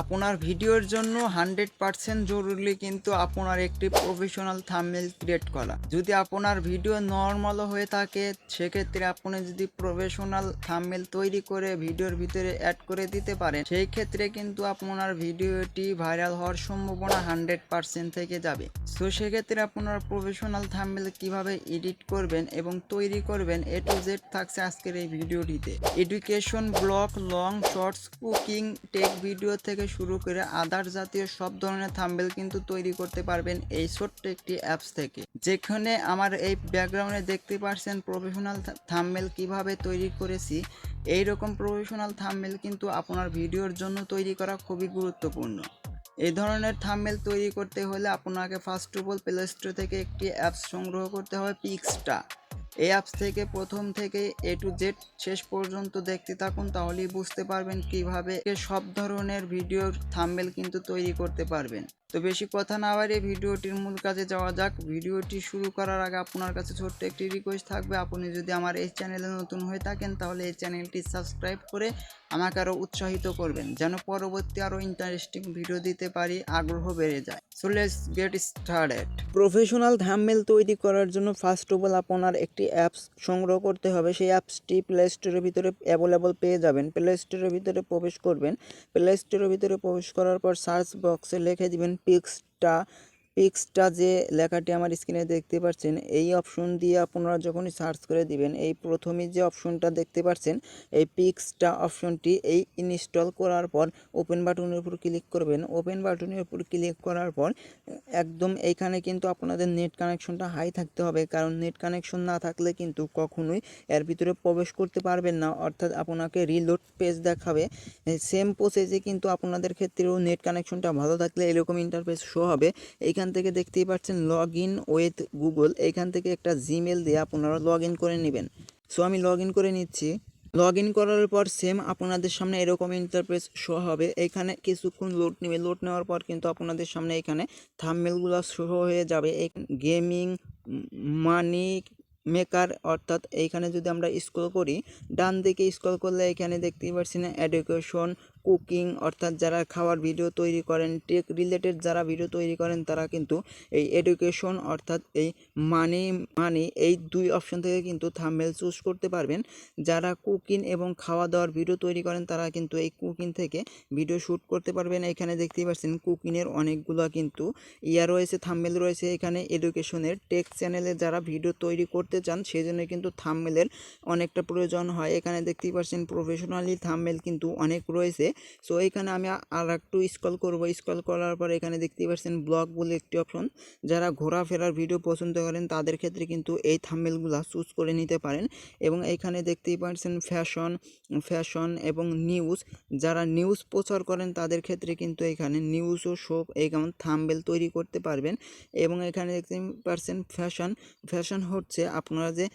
আপনার ভিডিওর জন্য 100% জরুরি কিন্তু আপনার একটি প্রফেশনাল থাম্বনেল ক্রিয়েট করা। যদি আপনার ভিডিও নরমাল হয়ে থাকে সেক্ষেত্রে আপনি যদি প্রফেশনাল থাম্বনেল তৈরি করে ভিডিওর ভিতরে অ্যাড করে দিতে পারেন, সেই ক্ষেত্রে কিন্তু আপনার ভিডিওটি ভাইরাল হওয়ার সম্ভাবনা 100% থেকে যাবে। সো সেক্ষেত্রে আপনার প্রফেশনাল থাম্বনেল কিভাবে এডিট করবেন এবং তৈরি করবেন A to Z থাকছে আজকের এই ভিডিওটিতে। Education, blog, long, shorts, cooking, tech video থেকে শুরু করে আদার জাতীয় সব ধরনের থাম্বনেল কিন্তু তৈরি করতে পারবেন এই ছোট্ট একটি অ্যাপস থেকে। যেখানে আমার এই ব্যাকগ্রাউন্ডে দেখতে পাচ্ছেন প্রফেশনাল থাম্বনেল কিভাবে তৈরি করেছি। এই রকম প্রফেশনাল থাম্বনেল কিন্তু আপনার ভিডিওর জন্য তৈরি করা খুবই গুরুত্বপূর্ণ। এই ধরনের থাম্বনেল তৈরি করতে হলে আপনাকে first of all play store থেকে একটি অ্যাপস সংগ্রহ করতে হবে, পিক্সটা। এই অ্যাপস থেকে প্রথম থেকে A to Z শেষ পর্যন্ত দেখতে থাকুন, তাহলেই বুঝতে পারবেন কিভাবে সব ধরনের ভিডিওর থাম্বনেল কিন্তু তৈরি করতে পারবেন। তো বেশি কথা না বাড়িয়ে ভিডিওটির মূল কাজে যাওয়া যাক। ভিডিওটি শুরু করার আগে আপনার কাছে ছোট্ট একটি রিকোয়েস্ট থাকবে, আপনি যদি আমার এই চ্যানেলে নতুন হয়ে থাকেন তাহলে এই চ্যানেলটি সাবস্ক্রাইব করে আমাকে আরও উৎসাহিত করবেন, যেন পরবর্তী আরও ইন্টারেস্টিং ভিডিও দিতে পারি, আগ্রহ বেড়ে যায়। So let's get started. Professional thumbnail তৈরি করার জন্য ফার্স্ট অফ অল আপনার একটি অ্যাপস সংগ্রহ করতে হবে। সেই অ্যাপসটি প্লে স্টোরের ভিতরে অ্যাভেলেবল পেয়ে যাবেন। প্লে স্টোরের ভিতরে প্রবেশ করবেন। প্লে স্টোরের ভিতরে প্রবেশ করার পর সার্চ বক্সে লিখে দিবেন পিক্সটা। পিক্সটা যে লেখাটি আমার স্ক্রিনে দেখতে পাচ্ছেন, এই অপশন দিয়ে আপনারা যখনই সার্চ করে দিবেন, এই প্রথমেই যে অপশনটা দেখতে পাচ্ছেন এই পিক্সটা অপশনটি এই ইনস্টল করার পর ওপেন বাটনের উপর ক্লিক করবেন। ওপেন বাটনের উপর ক্লিক করার পর একদম এইখানে কিন্তু আপনাদের নেট কানেকশনটা হাই থাকতে হবে, কারণ নেট কানেকশন না থাকলে কিন্তু কখনোই এর ভিতরে প্রবেশ করতে পারবেন না, অর্থাৎ আপনাকে রিলোড পেজ দেখাবে। সেম প্রসেসে কিন্তু আপনাদের ক্ষেত্রেও নেট কানেকশনটা ভালো থাকলে এরকম ইন্টারফেস শো হবে। এইখান থেকে দেখতেই পাচ্ছেন লগ ইন উইথ গুগল, এইখান থেকে একটা জিমেল দিয়ে আপনারা লগ ইন করে নেবেন। সো আমি লগ ইন করে নিচ্ছি। লগ ইন করার পর সেম আপনাদের সামনে এরকম ইন্টারফেস শো হবে। এখানে কিছুক্ষণ লোড নেবে। লোড নেওয়ার পর কিন্তু আপনাদের সামনে এখানে থাম্বনেলগুলো শো হয়ে যাবে। এই গেমিং, মানি মেকার, অর্থাৎ এইখানে যদি আমরা স্ক্রল করি, ডান দিকে স্ক্রল করলে এখানে দেখতেই পাচ্ছেন এডুকেশন, কুকিং, অর্থাৎ যারা খাওয়ার ভিডিও তৈরি করেন, টেক রিলেটেড যারা ভিডিও তৈরি করেন তারা কিন্তু এই এডুকেশন অর্থাৎ এই মানি এই দুই অপশন থেকে কিন্তু থাম্বনেল চুজ করতে পারবেন। যারা কুকিং এবং খাওয়া দাওয়ার ভিডিও তৈরি করেন তারা কিন্তু এই কুকিং থেকে ভিডিও শ্যুট করতে পারবেন। এখানে দেখতেই পাচ্ছেন কুকিংয়ের অনেকগুলো কিন্তু রয়েছে, থাম্বনেল রয়েছে। এখানে এডুকেশনের টেক চ্যানেলে যারা ভিডিও তৈরি করতে চান সেই জন্য কিন্তু থাম্বনেলের অনেকটা প্রয়োজন হয়। এখানে দেখতেই পাচ্ছেন প্রফেশনালি থাম্বনেল কিন্তু অনেক রয়েছে। সো এখানে আমি আর একটু স্ক্রল করব। স্ক্রল করার পর এখানে দেখতেই পাচ্ছেন ব্লগ বলে একটি অপশন। যারা ঘোরাফেরার ভিডিও পছন্দ করেন তাদের ক্ষেত্রে কিন্তু এই থাম্বনেলগুলো চুজ করে নিতে পারেন। এবং এখানে দেখতেই পাচ্ছেন ফ্যাশন এবং নিউজ, যারা নিউজ প্রচার করেন তাদের ক্ষেত্রে কিন্তু এখানে নিউজ ও শো এমন থাম্বনেল তৈরি করতে পারবেন। এবং এখানে দেখতে পাচ্ছেন ফ্যাশন হচ্ছে আপনারা যে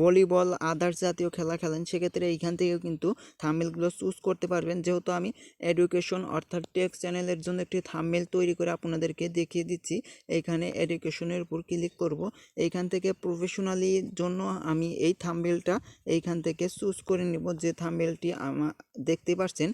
ভলিবল আদার্স জাতীয় খেলা খেলেন সেক্ষেত্রে এইখান থেকেও কিন্তু থাম্বনেলগুলো চুজ করতে পারবেন। যেহেতু আমি এডুকেশন অর্থাৎ টেক চ্যানেলের জন্য একটি থাম্বনেল তৈরি করে আপনাদেরকে দেখিয়ে দিচ্ছি। এইখানে এডুকেশনের উপর ক্লিক করব। এইখান থেকে প্রফেশনালির জন্য আমি এই থাম্বনেলটা এইখান থেকে চুজ করে নেব। যে থাম্বনেলটি দেখতে পাচ্ছেন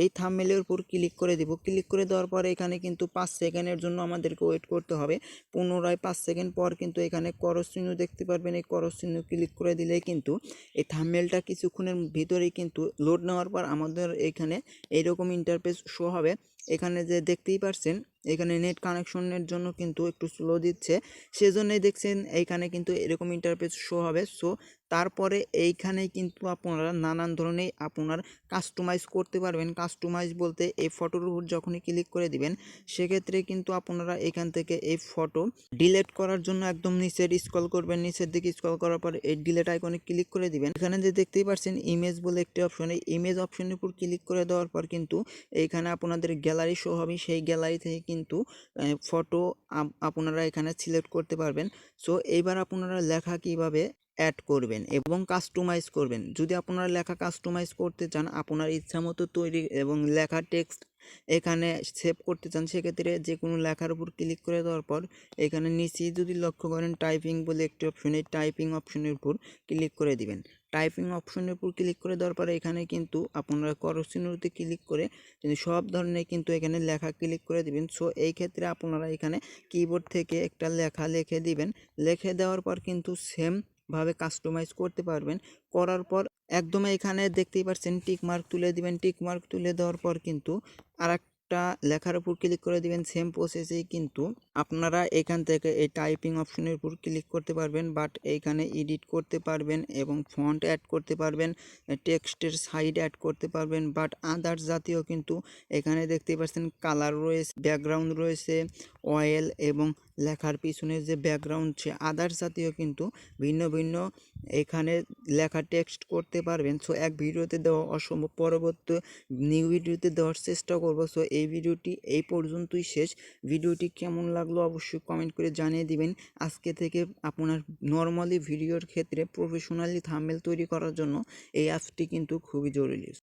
এই থাম্বনেলের উপর ক্লিক করে দিব। ক্লিক করে দেওয়ার পরে এখানে কিন্তু 5 সেকেন্ডের জন্য আমাদেরকে ওয়েট করতে হবে। পুনরায় 5 সেকেন্ড পর কিন্তু এখানে ক্রস চিহ্ন দেখতে পারবেন। এই ক্রস চিহ্ন ক্লিক করে দিলেই কিন্তু এই থাম্বনেলটা কিছুক্ষণের ভিতরেই কিন্তু লোড নেওয়ার পর আমাদের এখানে এইরকম ইন্টারফেস শো হবে। এখানে যে দেখতেই পাচ্ছেন এখানে নেট কানেকশনের জন্য কিন্তু একটু স্লো দিচ্ছে, সেজন্যই দেখছেন এইখানে কিন্তু এরকম ইন্টারফেস শো হবে। সো তারপরে এইখানে কিন্তু আপনারা নানান ধরনের আপনার কাস্টমাইজ করতে পারবেন। কাস্টমাইজ বলতে এই ফটোর উপর যখনই ক্লিক করে দিবেন সেক্ষেত্রে কিন্তু আপনারা এখান থেকে এই ফটো ডিলিট করার জন্য একদম নিচের স্ক্রল করবেন। নিচের দিকে স্ক্রল করার পর এই ডিলিট আইকনে ক্লিক করে দিবেন। এখানে যে দেখতেই পাচ্ছেন ইমেজ বলে একটি অপশন, এই ইমেজ অপশনের উপর ক্লিক করে দেওয়ার পর কিন্তু এইখানে আপনাদের গ্যালারি শো হবে। সেই গ্যালারি থেকে কিন্তু ফটো আপনারা এখানে সিলেক্ট করতে পারবেন। সো এইবার আপনারা লেখা কিভাবে অ্যাড করবেন এবং কাস্টমাইজ করবেন। যদি আপনারা লেখা কাস্টমাইজ করতে চান, আপনার ইচ্ছামতো তৈরি এবং লেখা টেক্সট এখানে সেভ করতে চান, সেক্ষেত্রে যে কোনো লেখার উপর ক্লিক করে দেওয়ার পর এখানে নিচেই যদি লক্ষ্য করেন টাইপিং বলে একটি অপশন, এই টাইপিং অপশনের উপর ক্লিক করে দিবেন। টাইপিং অপশনের উপর ক্লিক করে দেওয়ার পরে এখানে কিন্তু আপনারা করসিনোতে ক্লিক করে সব ধরনের কিন্তু এখানে লেখা ক্লিক করে দিবেন। সো এই ক্ষেত্রে আপনারা এখানে কিবোর্ড থেকে একটা লেখা লিখে দিবেন। লিখে দেওয়ার পর কিন্তু সেম ভাবে কাস্টমাইজ করতে পারবেন। করার পর একদম এখানে দেখতেই পাচ্ছেন টিক মার্ক তুলে দিবেন। টিক মার্ক তুলে দেওয়ার পর কিন্তু আরেকটা লেখার উপর ক্লিক করে দিবেন। সেম প্রসেসেই কিন্তু আপনারা এখান থেকে এই টাইপিং অপশনের উপর ক্লিক করতে পারবেন, বাট এইখানে এডিট করতে পারবেন এবং ফন্ট অ্যাড করতে পারবেন, টেক্সটের সাইড অ্যাড করতে পারবেন, বাট আদার্স জাতীয় কিন্তু এখানে দেখতেই পাচ্ছেন কালার রয়েছে, ব্যাকগ্রাউন্ড রয়েছে, অয়েল এবং লেখার পিছনে যে ব্যাকগ্রাউন্ড সে আদার্স জাতীয় কিন্তু ভিন্ন ভিন্ন এখানে লেখা টেক্সট করতে পারবেন। সো এক ভিডিওতে দেওয়া অসম্ভব, পরবর্তী নিউ ভিডিওতে দেওয়ার চেষ্টা করব। সো এই ভিডিওটি এই পর্যন্তই শেষ। ভিডিওটি কেমন লাগলো অবশ্যই কমেন্ট করে জানিয়ে দিবেন। আজকে থেকে আপনার নর্মালি ভিডিওর ক্ষেত্রে প্রফেশনালি থাম্বনেল তৈরি করার জন্য এই অ্যাপসটি কিন্তু খুবই জরুরি।